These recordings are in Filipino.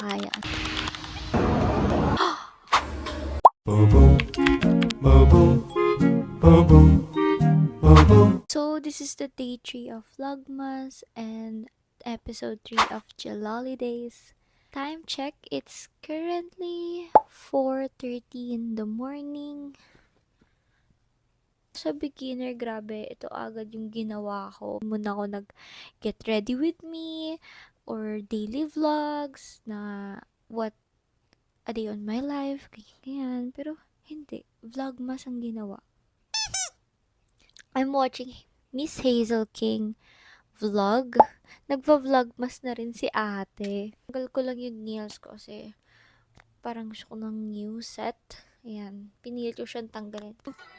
kaya. So, this is the day 3 of Vlogmas and episode 3 of Jalali Days. Time check, it's currently 4:30 in the morning. Sa beginner, grabe, ito agad yung ginawa ko. Muna ako nag-get ready with me or daily vlogs na what a day on my life, ganyan. Pero hindi, vlogmas ang ginawa. I'm watching Miss Hazel King vlog. Nagva-vlogmas na rin si ate. Tanggal ko lang yung nails ko kasi parang gusto ko ng new set. Ayan, pinilit ko siyang tanggalin.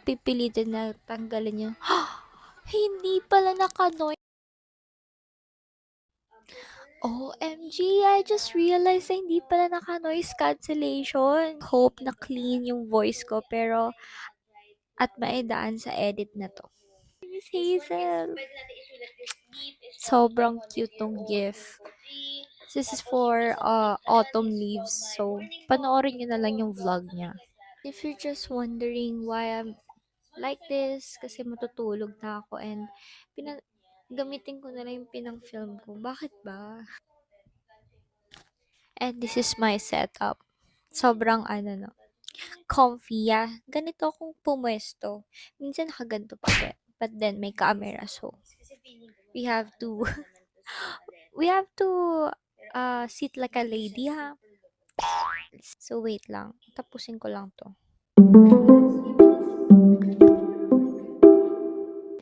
Pipilitin na tanggalin niya. Hindi pala naka-noise. OMG, I just realized na hindi pala naka-noise cancellation. Hope na clean yung voice ko pero at maidaan sa edit na to. Miss Hazel. Sobrang cute tong gift. This is for autumn leaves. So, panoorin nyo na lang yung vlog niya. If you're just wondering why I'm like this, kasi matutulog na ako and gamitin ko na lang yung pinang-film ko. Bakit ba? And this is my setup. Sobrang no, comfy. Yeah. Ganito akong pumwesto. Minsan nakaganto pa. But then may camera. So, we have to sit like a lady, ha? So, wait lang. Tapusin ko lang to.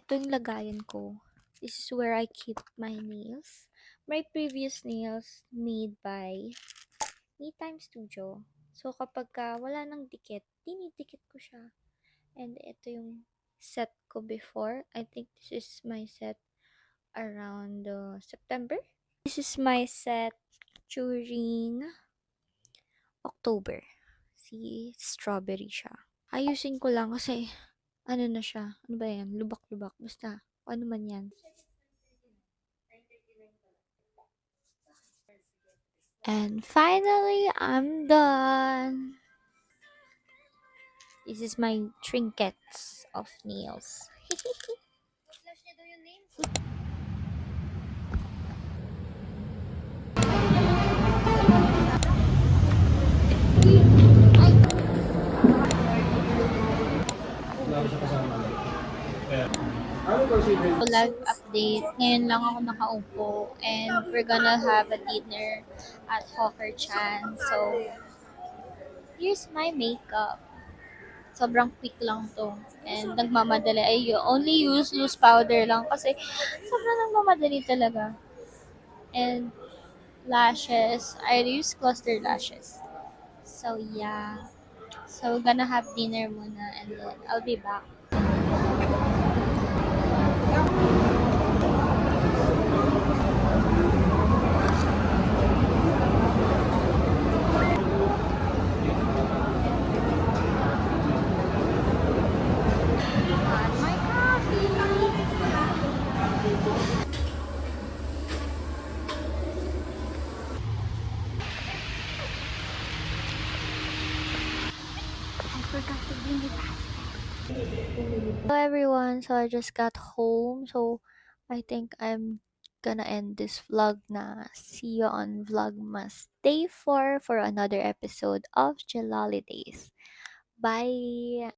Ito yung lagayan ko. This is where I keep my nails. My previous nails made by Me Time Studio. So, kapag wala nang dikit, dinidikit ko siya. And ito yung set ko before. I think this is my set around September. This is my set during October. See, strawberry siya. Ayusin ko lang kasi ano na siya. Ano ba yan? Lubak-lubak. Basta, ano man yan. And finally, I'm done. This is my trinkets of nails. Live update. Ngayon lang ako nakaupo and we're gonna have a dinner at Hawker Chan. So, here's my makeup. Sobrang quick lang to. And nagmamadali. I only use loose powder lang kasi sobrang nagmamadali talaga. And lashes. I use cluster lashes. So, yeah. So, we're gonna have dinner muna and then I'll be back. My coffee! I forgot to bring the basket. Hello everyone, so I just got home, so I think I'm gonna end this vlog na. See you on Vlogmas Day 4 for another episode of Jalali Days. Bye!